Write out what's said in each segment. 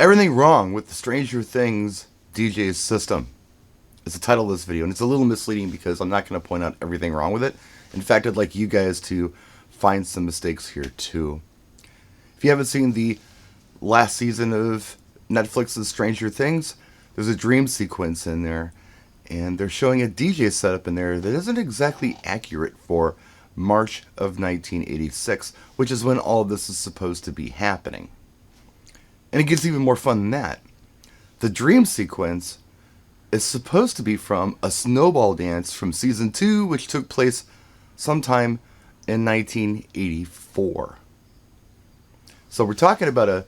Everything wrong with the Stranger Things DJ's system is the title of this video, and it's a little misleading because I'm not going to point out everything wrong with it. In fact, I'd like you guys to find some mistakes here too. If you haven't seen the last season of Netflix's Stranger Things, there's a dream sequence in there, and they're showing a DJ setup in there that isn't exactly accurate for March of 1986, which is when all of this is supposed to be happening. And it gets even more fun than that. The dream sequence is supposed to be from a snowball dance from season 2, which took place sometime in 1984. So we're talking about a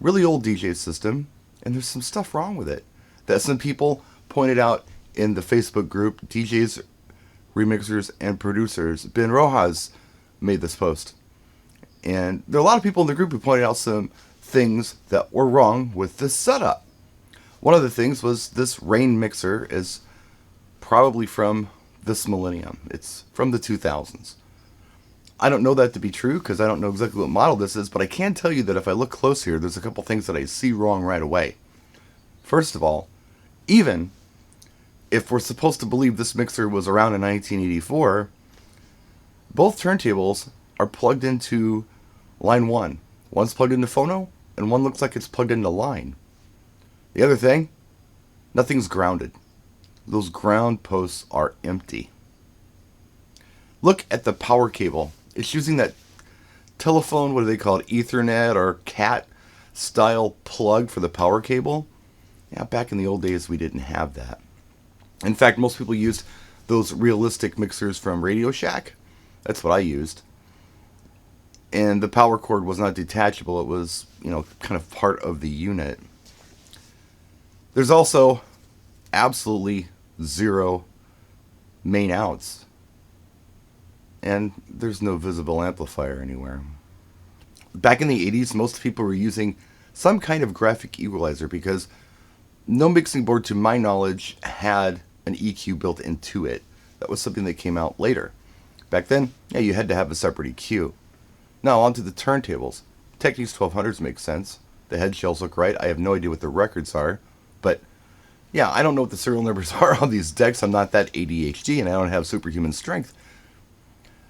really old DJ system, and there's some stuff wrong with it that some people pointed out in the Facebook group, DJs, Remixers, and Producers. Ben Rojas made this post. And there are a lot of people in the group who pointed out some things that were wrong with this setup. One of the things was this Rain mixer is probably from this millennium. It's from the 2000s. I don't know that to be true because I don't know exactly what model this is, but I can tell you that if I look close here, there's a couple things that I see wrong right away. First of all, even if we're supposed to believe this mixer was around in 1984, both turntables are plugged into line 1. One's plugged into phono, and one looks like it's plugged into line. The other thing, nothing's grounded. Those ground posts are empty. Look at the power cable. It's using that telephone, what do they call it, Ethernet or CAT style plug for the power cable. Yeah, back in the old days we didn't have that. In fact, most people used those realistic mixers from Radio Shack. That's what I used. And the power cord was not detachable. It was, kind of part of the unit. There's also absolutely zero main outs. And there's no visible amplifier anywhere. Back in the 80s, most people were using some kind of graphic equalizer because no mixing board, to my knowledge, had an EQ built into it. That was something that came out later. Back then, you had to have a separate EQ. Now, onto the turntables. Technics 1200s make sense. The head shells look right. I have no idea what the records are. But, I don't know what the serial numbers are on these decks. I'm not that ADHD, and I don't have superhuman strength.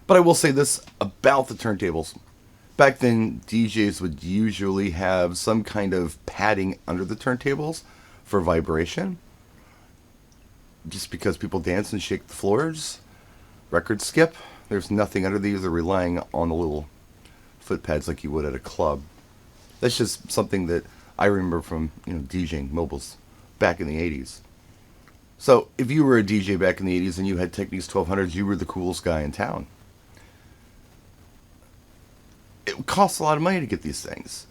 But I will say this about the turntables. Back then, DJs would usually have some kind of padding under the turntables for vibration. Just because people dance and shake the floors. Record skip. There's nothing under these. They're relying on the little foot pads like you would at a club. That's just something that I remember from DJing mobiles back in the 80s. So if you were a DJ back in the 80s and you had Technics 1200s, you were the coolest guy in town. It costs a lot of money to get these things.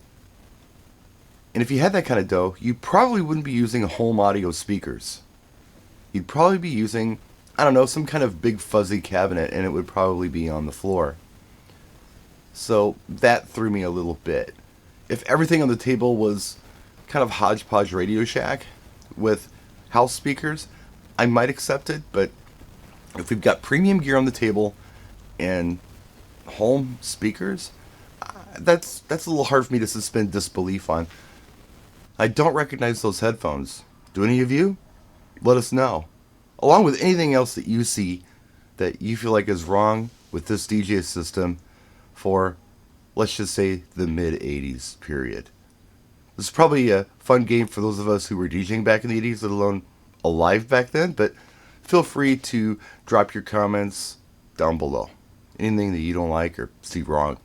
And if you had that kind of dough, you probably wouldn't be using home audio speakers. You'd probably be using, some kind of big fuzzy cabinet, and it would probably be on the floor. So that threw me a little bit. If everything on the table was kind of hodgepodge Radio Shack with house speakers, I might accept it, but if we've got premium gear on the table and home speakers, that's a little hard for me to suspend disbelief on. I don't recognize those headphones. Do any of you? Let us know. Along with anything else that you see that you feel like is wrong with this DJ system for, let's just say, the mid-80s period. This is probably a fun game for those of us who were DJing back in the 80s, let alone alive back then, but feel free to drop your comments down below. Anything that you don't like or see wrong.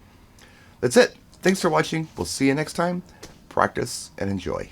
That's it. Thanks for watching. We'll see you next time. Practice and enjoy.